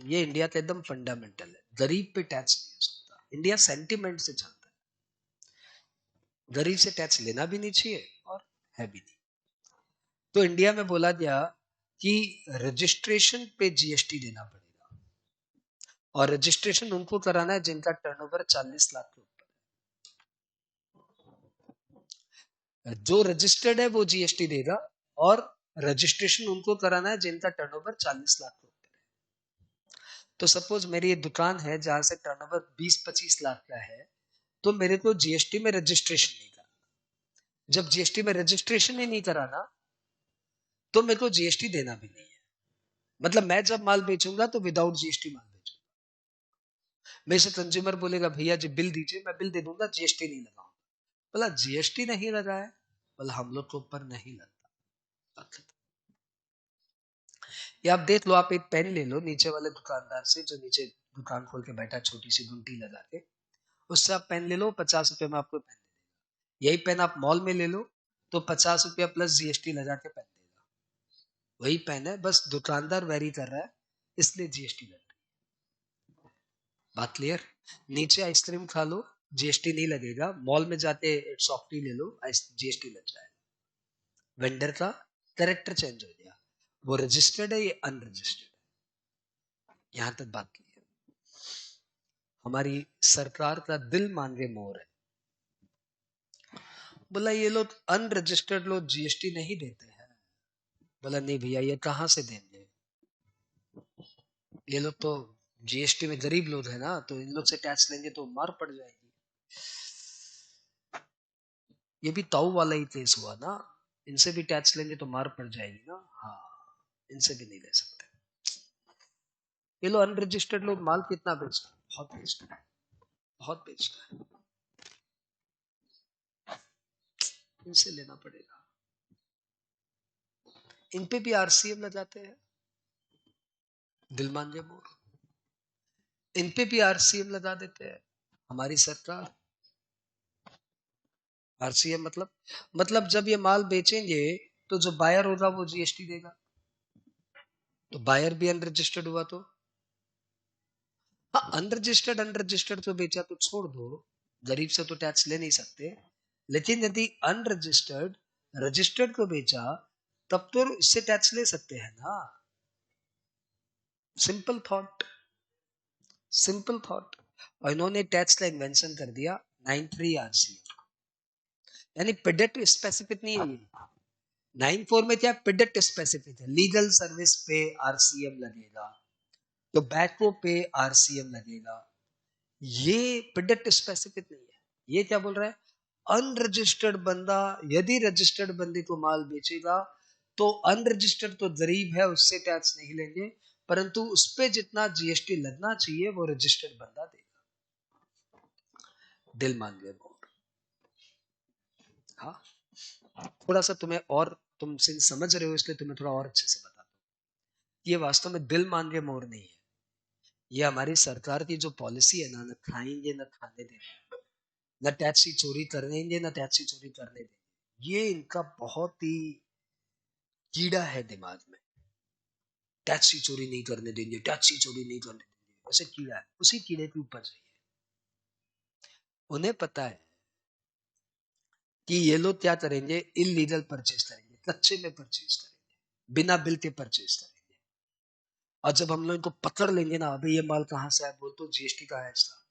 Speaker 1: ये इंडिया का एकदम फंडामेंटल है, गरीब पे टैक्स नहीं हो सकता। इंडिया सेंटिमेंट से चलता है, गरीब से टैक्स लेना भी नहीं चाहिए और है भी नहीं। तो इंडिया में बोला गया कि रजिस्ट्रेशन पे जीएसटी देना पड़ेगा, और रजिस्ट्रेशन उनको कराना है जिनका टर्नओवर 40 लाख के ऊपर। जो रजिस्टर्ड है वो जीएसटी देगा, और रजिस्ट्रेशन उनको कराना है जिनका टर्नओवर 40 लाख रुपए है। तो सपोज मेरी ये दुकान है जहां से टर्नओवर 20-25 लाख का है, तो मेरे को जीएसटी में रजिस्ट्रेशन नहीं करना। जब जीएसटी में रजिस्ट्रेशन ही नहीं कराना, तो मेरे को जीएसटी देना भी नहीं है। मतलब मैं जब माल बेचूंगा तो विदाउट जीएसटी माल बेचूंगा। मेरे से कंज्यूमर बोलेगा भैया जी बिल दीजिए, मैं बिल दे दूंगा, जीएसटी नहीं लगाऊंगा। बोला जीएसटी नहीं लगा है, बोला हम लोग के ऊपर नहीं लगता। या आप देख लो, आप एक पेन ले लो नीचे वाले दुकानदार से, जो नीचे दुकान खोल के बैठा छोटी सी गुंटी लगा के, उससे आप पेन ले लो, 50 रुपए में आपको पेन दे देगा। यही पेन आप मॉल में ले लो तो 50 रुपया प्लस जीएसटी लगा के पेन देगा। वही पेन है, बस दुकानदार वेरी कर रहा है इसलिए जीएसटी लग रही है। बात क्लियर? नीचे आइसक्रीम खा लो, जीएसटी नहीं लगेगा। मॉल में जाते सॉफ्टी ले लो, जीएसटी लग जाएगा। वेंडर का कैरेक्टर चेंज हो गया, वो रजिस्टर्ड है, ये अनरजिस्टर्ड है। यहां तक बात की है। हमारी सरकार का दिल मांगे मोर है। बोला ये लोग अनरजिस्टर्ड लोग जीएसटी नहीं देते हैं। बोला नहीं भैया, ये कहां से देंगे, ये लोग तो जीएसटी में गरीब लोग है ना, तो इन लोग से टैक्स लेंगे तो मार पड़ जाएगी। ये भी ताऊ वाला ही केस हुआ ना, इनसे भी टैक्स लेंगे तो मार पड़ जाएगी ना। हाँ, इनसे भी नहीं ले सकते। ये लोग अनरजिस्टर्ड लोग माल कितना बेचते हैं, बहुत बेचते हैं, बहुत बेचते हैं। इनसे लेना पड़ेगा। इन पे भी आरसीएम लगाते हैं, दिल मांगे मोर। इन पे भी आरसीएम लगा देते हैं हमारी सरकार। आरसीएम मतलब जब ये माल बेचेंगे तो जो बायर होगा वो जीएसटी देगा। तो बायर भी अनरजिस्टर्ड हुआ तो, हाँ अनरजिस्टर्ड तो बेचा तो छोड़ दो, गरीब से तो टैक्स ले नहीं सकते। लेकिन यदि अनरजिस्टर्ड रजिस्टर्ड को बेचा तब तो इससे टैक्स ले सकते हैं ना। Simple thought, simple thought. और इन्होंने टैक्स का इन्वेंशन कर दिया 93 आरसीएम, यानी प्रोडक्ट स्पेसिफिक नहीं है ये। 94 में क्या प्रोडक्ट स्पेसिफिक है, लीगल सर्विस पे आरसीएम लगेगा, तो बैको पे आरसीएम लगेगा। ये प्रोडक्ट स्पेसिफिक नहीं है। ये क्या बोल रहा है, अनरजिस्टर्ड बंदा यदि रजिस्टर्ड बंदे को माल बेचेगा तो अनरजिस्टर्ड तो गरीब है, उससे टैक्स नहीं लेंगे, परंतु उस पे जितना जीएसटी लगना चाहिए वो रजिस्टर्ड बंदा देगा। दिल मान गए मोर। हाँ, थोड़ा सा तुम्हें और, तुम समझ रहे हो इसलिए तुम्हें थोड़ा और अच्छे से बताता हूँ। ये वास्तव में दिल मान गए मोर नहीं है, ये हमारी सरकार की जो पॉलिसी है ना, न खाएंगे न खाने देंगे, न टैक्सी चोरी करने देंगे न टैक्सी चोरी करने देंगे, ये इनका बहुत ही कीड़ा है दिमाग में। टैक्सी चोरी नहीं करने देंगे, टैक्सी चोरी नहीं करने देंगे, ऐसे कीड़ा है, उसी कीड़े के ऊपर चाहिए। उन्हें पता है कि ये लोग क्या करेंगे, इलीगल परचेज करेंगे, कच्चे में परचेज करेंगे, बिना बिल के परचेज करेंगे। और जब हम लोग इनको पकड़ लेंगे ना, अभी ये माल कहाँ से है, बोल तो जीएसटी का है, इसका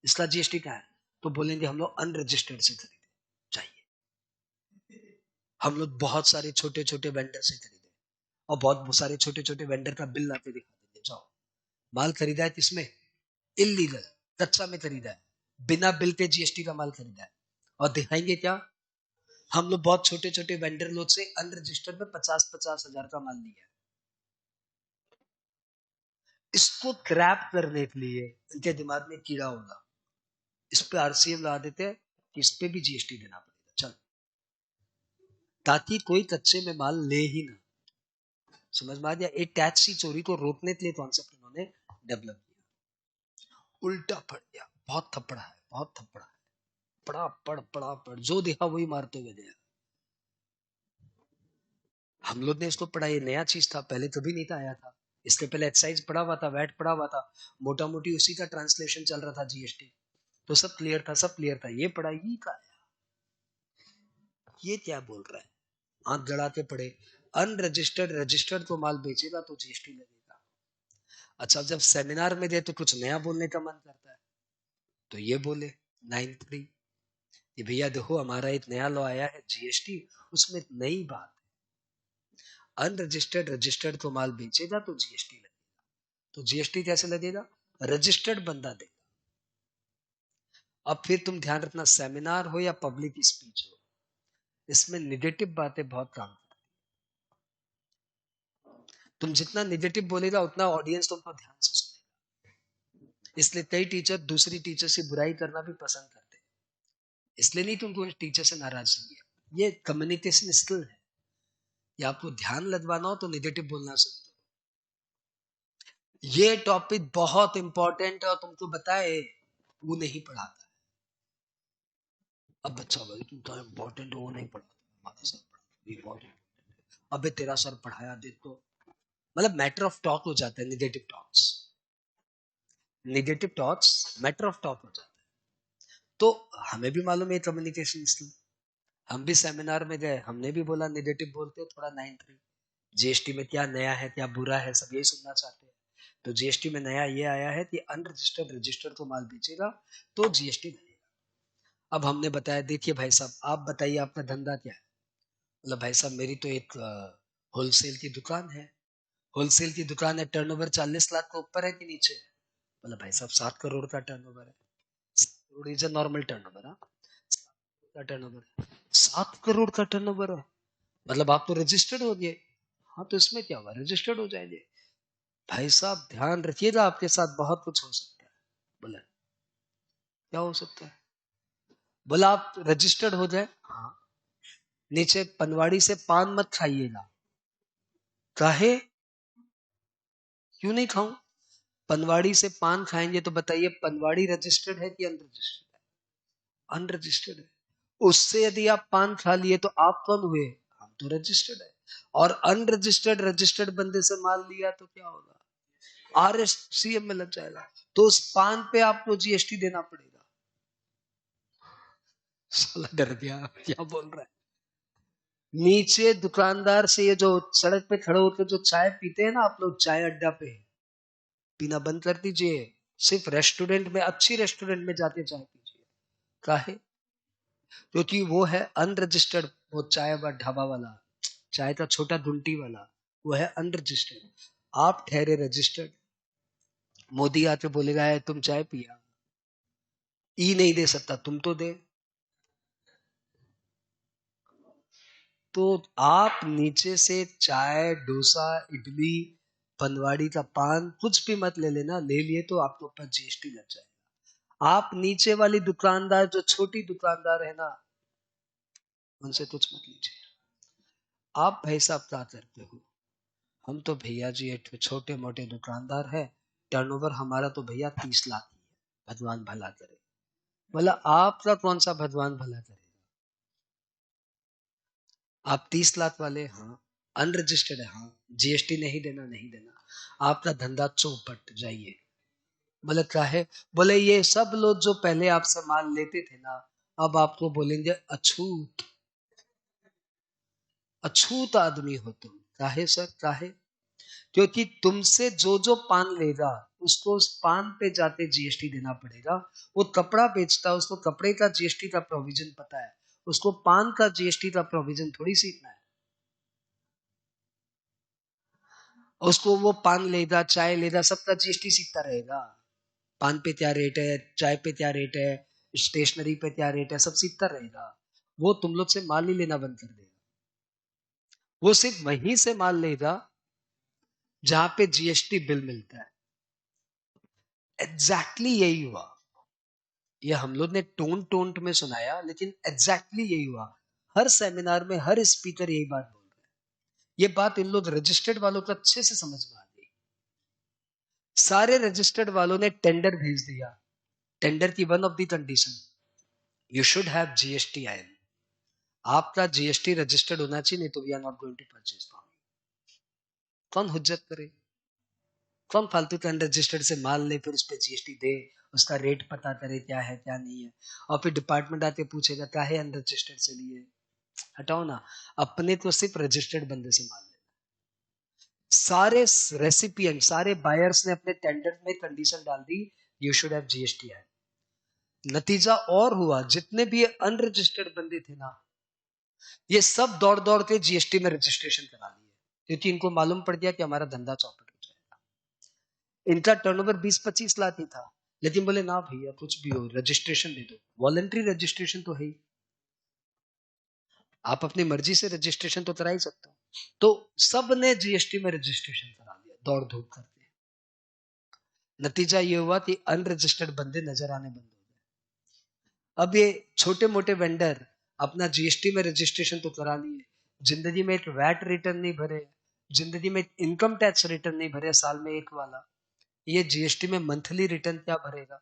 Speaker 1: इसका जीएसटी का है, तो बोलेंगे हम लोग अनरजिस्टर्ड से खरीदे चाहिए। हम लोग बहुत सारे छोटे छोटे वेंडर से खरीदे, और बहुत सारे छोटे छोटे वेंडर का बिल लाके दिखा देंगे, जाओ माल खरीदा है किसमें, इलीगल, कच्चा में खरीदा है, बिना बिल के जीएसटी का माल खरीदा है। और दिखाएंगे क्या, हम लोग बहुत छोटे छोटे वेंडर लोग से अनरजिस्टर्ड में 50-50 हजार का माल लिया है। इसको क्रैप करने के लिए इनके दिमाग में कीड़ा होगा, इस पे आरसीएम लगा देते हैं कि इस पे भी जीएसटी देना पड़ेगा, चल, ताकि कोई कच्चे में माल ले ही ना। समझ में आ गया, एक टैक्स की चोरी को रोकने के लिए कॉन्सेप्ट इन्होंने डेवलप किया। उल्टा पड़ गया, बहुत थप्पड़ा है, बहुत थप्पड़ा है, पड़ा पड़, जो देखा वही मारते हुए गया। हम लोग ने इसको पढ़ा, ये नया चीज था, पहले कभी नहीं था आया था। इसके पहले एक्साइज पढ़ा हुआ था, वैट पढ़ा हुआ था, मोटा मोटी उसी का ट्रांसलेशन चल रहा था जीएसटी, तो सब क्लियर था, सब क्लियर था। ये पढ़ाई का आया, ये क्या बोल रहा है, आंख गड़ा के पढ़े, अनरजिस्टर्ड रजिस्टर्ड को माल बेचेगा तो जीएसटी लगेगा। अच्छा, जब सेमिनार में दे तो कुछ नया बोलने का मन करता है, तो ये बोले 93, कि भैया देखो हमारा एक नया लॉ आया है जीएसटी, उसमें नई बात है, अनरजिस्टर्ड रजिस्टर्ड तो माल बेचेगा तो जीएसटी लगेगा। तो जीएसटी कैसे लगेगा? रजिस्टर्ड बंदा देगा। अब फिर तुम ध्यान रखना, सेमिनार हो या पब्लिक स्पीच हो, इसमें निगेटिव बातें बहुत काम करती है। तुम जितना निगेटिव बोलेगा उतना ऑडियंस तुमको ध्यान से सुनेगा। इसलिए कई टीचर दूसरी टीचर से बुराई करना भी पसंद करते हैं। इसलिए नहीं तुमको टीचर से नाराजगी है, ये कम्युनिकेशन स्किल है। ये आपको ध्यान लगवाना हो तो निगेटिव बोलना शुरू करो। ये टॉपिक बहुत इंपॉर्टेंट है और तुमको बताए वो नहीं पढ़ाता है। अब बच्चा भाई तुम तो इम्पोर्टेंट वो नहीं पढ़ाता, हमारा सर पढ़ाता इम्पोर्टेंट। अबे तेरा सर पढ़ाया दे तो, मतलब मैटर ऑफ टॉक हो जाता है। Negative talks, negative talks matter of talk हो जाता है। तो हमें भी मालूम है कम्युनिकेशन स्किल। हम भी सेमिनार में गए, हमने भी बोला निगेटिव बोलते थोड़ा 9-3। जीएसटी में क्या नया है क्या बुरा है, सब यही सुनना चाहते हैं। तो जीएसटी में नया ये आया है कि अनरजिस्टर्ड रजिस्टर्ड को माल बेचेगा तो जीएसटी लगेगा। अब हमने बताया देखिए भाई साहब आप बताइए आपका धंधा क्या है? मतलब भाई साहब मेरी तो एक होलसेल की दुकान है। होलसेल की दुकान है, टर्नओवर 40 लाख के ऊपर है कि नीचे है? मतलब भाई साहब 7 करोड़ का टर्नओवर है। 7 crore is a normal turnover. हाँ, 7 करोड़ का टर्नओवर है। 7 करोड़ का टर्नओवर है, मतलब आप तो रजिस्टर्ड हो गए। हाँ तो इसमें क्या हुआ, रजिस्टर्ड हो जाएंगे। भाई साहब ध्यान रखिएगा आपके साथ बहुत कुछ हो सकता है। बोला क्या हो सकता है? बोला आप रजिस्टर्ड हो जाए, हाँ, नीचे पनवाड़ी से पान मत खाइएगा। काहे? क्यों नहीं खाऊं? पनवाड़ी से पान खाएंगे तो बताइए पनवाड़ी रजिस्टर्ड है कि अनरजिस्टर्ड है? अनरजिस्टर्ड है। उससे यदि आप पान खा लिए तो आप कौन हुए? हम तो रजिस्टर्ड है। और अनरजिस्टर्ड रजिस्टर्ड बंदे से माल लिया तो क्या होगा? आरएससीएम में लग जाएगा। तो उस पान पे आपको जीएसटी देना पड़ेगा। साला डर गया क्या बोल रहा है। नीचे दुकानदार से, ये जो सड़क पे खड़े होकर जो चाय पीते हैं ना आप लोग, चाय अड्डा पे पीना बंद कर दीजिए। सिर्फ रेस्टोरेंट में, अच्छी रेस्टोरेंट में जाके चाय पीजिए। काहे? क्योंकि वो है अनरजिस्टर्ड। वो चाय ढाबा वाला, चाय का छोटा गुंटी वाला, वो है अनरजिस्टर्ड। आप ठहरे रजिस्टर्ड। मोदी आके बोलेगा है तुम चाय पिया, ई नहीं दे सकता, तुम तो दे। तो आप नीचे से चाय डोसा इडली पनवाड़ी का पान कुछ भी मत ले लेना, ले लिए तो आपके ऊपर जीएसटी लग जाएगा। आप नीचे वाली दुकानदार जो छोटी दुकानदार है ना, उनसे कुछ मत लीजिए। आप भाई साहब क्या करते हो? हम तो भैया जी एक छोटे मोटे दुकानदार है, टर्नओवर हमारा तो भैया 30 लाख ही है, भगवान भला करे। बोला आपका कौन सा भगवान भला करे? आप 30 लाख वाले, हाँ, अनरजिस्टर्ड है, हाँ, जीएसटी नहीं देना, नहीं देना, आपका धंधा चौपट, जाइए। बोले क्या है? बोले ये सब लोग जो पहले आपसे माल लेते थे ना, अब आपको बोलेंगे अछूत। अछूत आदमी हो तुम। काहे सर, काहे? क्योंकि तुमसे जो जो पान लेगा उसको उस पान पे जाते जीएसटी देना पड़ेगा। वो कपड़ा बेचता है, उसको कपड़े का जीएसटी का प्रोविजन पता है, उसको पान का जीएसटी का प्रोविजन थोड़ी सीखना है। उसको वो पान लेगा चाय लेगा सबका जीएसटी सीखता रहेगा। पान पे क्या रेट है, चाय पे क्या रेट है, स्टेशनरी पे क्या रेट है, सब सीखता रहेगा। वो तुम लोग से माल ही लेना बंद कर देगा। वो सिर्फ वहीं से माल लेगा जहां पे जीएसटी बिल मिलता है। एग्जैक्टली यही हुआ। ये हम लोग ने टोन टोन में सुनाया, लेकिन एग्जैक्टली यही हुआ। हर सेमिनार में हर स्पीकर यही बात बोल रहे हैं। ये बात इन लोग रजिस्टर्ड वालों को अच्छे से समझ में आ गई। सारे रजिस्टर्ड वालों ने टेंडर भेज दिया। टेंडर की one of the condition, you should have GST IN. आपका जीएसटी रजिस्टर्ड होना चाहिए, नहीं तो we are not going to purchase from you. कौन हुज्जत करे? कौन फालतू के अनरजिस्टर्ड से माल ले फिर उस पर जीएसटी दे, उसका रेट पता करे क्या है क्या नहीं है, और फिर डिपार्टमेंट आके पूछेगा क्या है अनरजिस्टर्ड से लिए। हटाओ ना। अपने तो सिर्फ रजिस्टर्ड बंदे से माल लेना। सारे रेसिपिएंट, सारे बायर्स ने अपने टेंडर में कंडीशन डाल दी, यू शुड हैव जीएसटी है। नतीजा और हुआ, जितने भी अनरजिस्टर्ड बंदे थे ना, ये सब दौड़ दौड़ के जीएसटी में रजिस्ट्रेशन करा लिए, क्योंकि इनको मालूम पड़ गया कि हमारा धंधा चौपट हो जाएगा। इनका टर्नओवर 20-25 लाख ही था, लेकिन बोले ना भैया कुछ भी हो रजिस्ट्रेशन दे दो। वॉलंटरी रजिस्ट्रेशन तो है ही, आप अपनी मर्जी से रजिस्ट्रेशन तो करा ही सकते हो। तो सब ने जीएसटी में रजिस्ट्रेशन करा लिया दौड़ धूप करके। नतीजा ये हुआ कि अनरजिस्टर्ड बंदे नजर आने बंद हो गए। अब ये छोटे मोटे वेंडर अपना जीएसटी में रजिस्ट्रेशन तो करा लिए, जिंदगी में एक वैट रिटर्न नहीं भरे, जिंदगी में इनकम टैक्स रिटर्न नहीं भरे साल में एक वाला, ये जीएसटी में मंथली रिटर्न क्या भरेगा।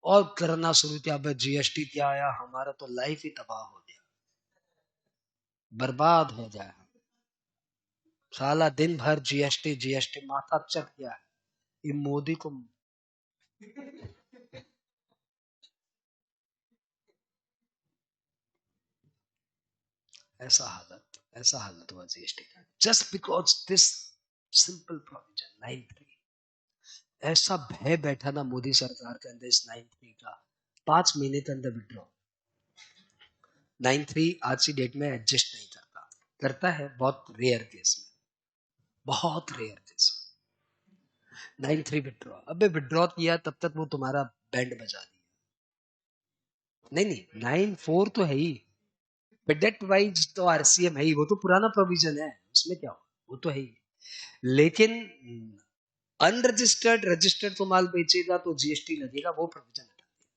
Speaker 1: और करना शुरू किया, अब जीएसटी क्या आया, हमारा तो लाइफ ही तबाह हो गया, बर्बाद हो जाए। साला दिन भर जीएसटी जीएसटी माथा चढ़ गया है ये मोदी को। ऐसा हालत हुआ जीएसटी का, just because this simple provision 9(3). ऐसा भय बैठा ना मोदी सरकार के अंदर इस 9(3) का, 5 महीने के अंदर विड्रॉ। 9(3) आज की डेट में एडजस्ट नहीं करता, करता है बहुत रेयर केस में, बहुत रेयर केस। 9(3) विड्रॉ, अबे विड्रॉ किया तब तक वो तुम्हारा बैंड बजा दिया। नहीं नहीं, 9(4) तो है ही, प्रोडक्ट वाइज तो आरसीएम है ही, वो तो पुराना प्रोविजन है, उसमें क्या हो, वो तो है ही। लेकिन अनरजिस्टर्ड रजिस्टर्ड तो माल बेचेगा तो जीएसटी लगेगा, वो प्रोविजन हटा दिया।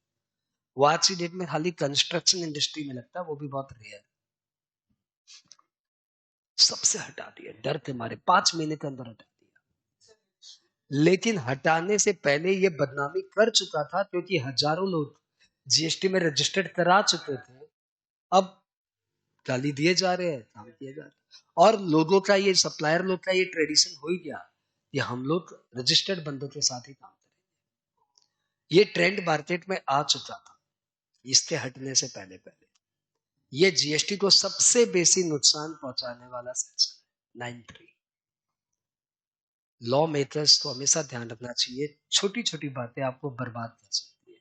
Speaker 1: वो आज की डेट में खाली कंस्ट्रक्शन इंडस्ट्री में लगता है, वो भी बहुत रेयर। सबसे हटा दिया डर के मारे, 5 महीने के अंदर हटा दिया। लेकिन हटाने से पहले ये बदनामी कर चुका था, क्योंकि हजारों लोग जीएसटी में रजिस्टर्ड करा चुके थे। अब गाली दिए जा रहे हैं, काम किए जा रहे हैं। और लोगों का ये, सप्लायर लोग का ये ट्रेडिशन हो ही गया, ये हम लोग रजिस्टर्ड बंदों के साथ ही काम करें। ये ट्रेंड मार्केट में आ चुका था इसके हटने से पहले पहले। ये जीएसटी को सबसे बेसी नुकसान पहुंचाने वाला सेक्शन है 9(3). लॉ मेकर्स को हमेशा ध्यान रखना चाहिए, छोटी छोटी बातें आपको बर्बाद कर सकती है।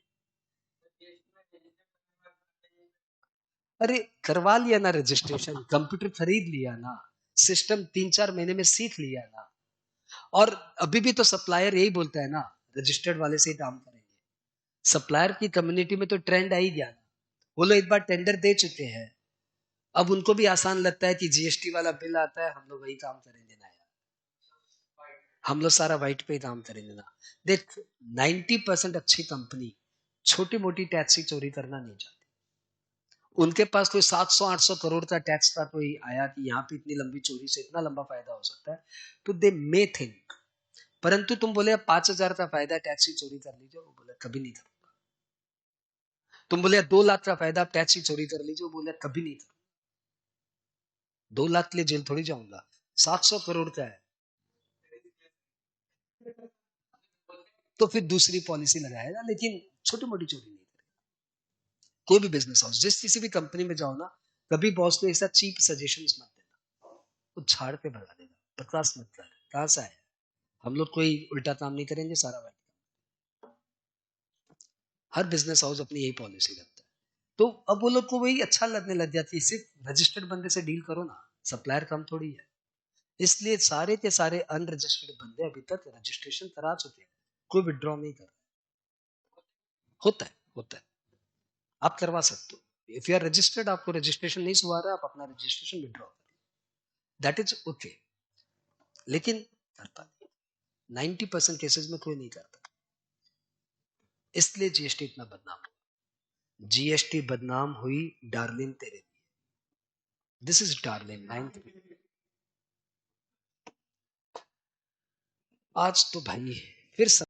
Speaker 1: अरे करवा लिया ना रजिस्ट्रेशन, कंप्यूटर खरीद लिया ना, सिस्टम 3-4 महीने में सीख लिया ना। और अभी भी तो सप्लायर यही बोलता है ना, रजिस्टर्ड वाले से ही काम करेंगे। सप्लायर की कम्युनिटी में तो ट्रेंड आ ही गया ना, वो लोग एक बार टेंडर दे चुके हैं, अब उनको भी आसान लगता है कि जीएसटी वाला बिल आता है, हम लोग वही काम करेंगे ना यार, हम लोग सारा व्हाइट पे ही काम करेंगे ना। देख, 90% अच्छी कंपनी छोटी मोटी टैक्स की चोरी करना नहीं चाहती। उनके पास कोई 700-800 करोड़ का टैक्स का कोई आया कि यहाँ पे इतनी लंबी चोरी से इतना लंबा फायदा हो सकता है, तो दे मे थिंक। परंतु तुम बोले 5,000 का फायदा टैक्स की चोरी कर लीजिए, वो बोले कभी नहीं करूंगा। तुम बोले 2 लाख का फायदा आप टैक्स की चोरी कर लीजिए, वो बोले कभी नहीं करूंगा। 2 लाख के लिए जेल थोड़ी जाऊंगा, 700 करोड़ का है तो फिर दूसरी पॉलिसी लगाएगा, लेकिन छोटी मोटी चोरी नहीं करेगा। कोई भी बिजनेस हाउस, जिस किसी भी कंपनी में जाओ ना, कभी बॉस को ऐसा चीप सजेशन मत देना, वो झाड़ पे भगा देगा, बकवास मत कर, कहां से आया। हम लोग कोई उल्टा काम नहीं करेंगे, सारा वाइट। हर बिजनेस हाउस अपनी यही पॉलिसी रखता है। तो अब वो लोग को वही अच्छा लगने लग गया कि सिर्फ रजिस्टर्ड बंदे से डील करो ना, सप्लायर कम थोड़ी है। इसलिए सारे के सारे अनरजिस्टर्ड बंदे अभी तक रजिस्ट्रेशन करा चुके हैं, कोई विड्रॉ नहीं कर रहा। होता है, होता है, आप करवा सकते हो। इफ यू आर रजिस्टर्ड, आपको रजिस्ट्रेशन नहीं हुआ रहा, आप अपना रजिस्ट्रेशन विड्रॉ करो, दैट इज ओके। लेकिन करता नहीं, 90% केसेस में कोई नहीं करता, इसलिए जीएसटी इतना बदनाम हुआ। जीएसटी बदनाम हुई डार्लिन तेरे लिए, दिस इज डार्लिन 9(3). आज तो भाई फिर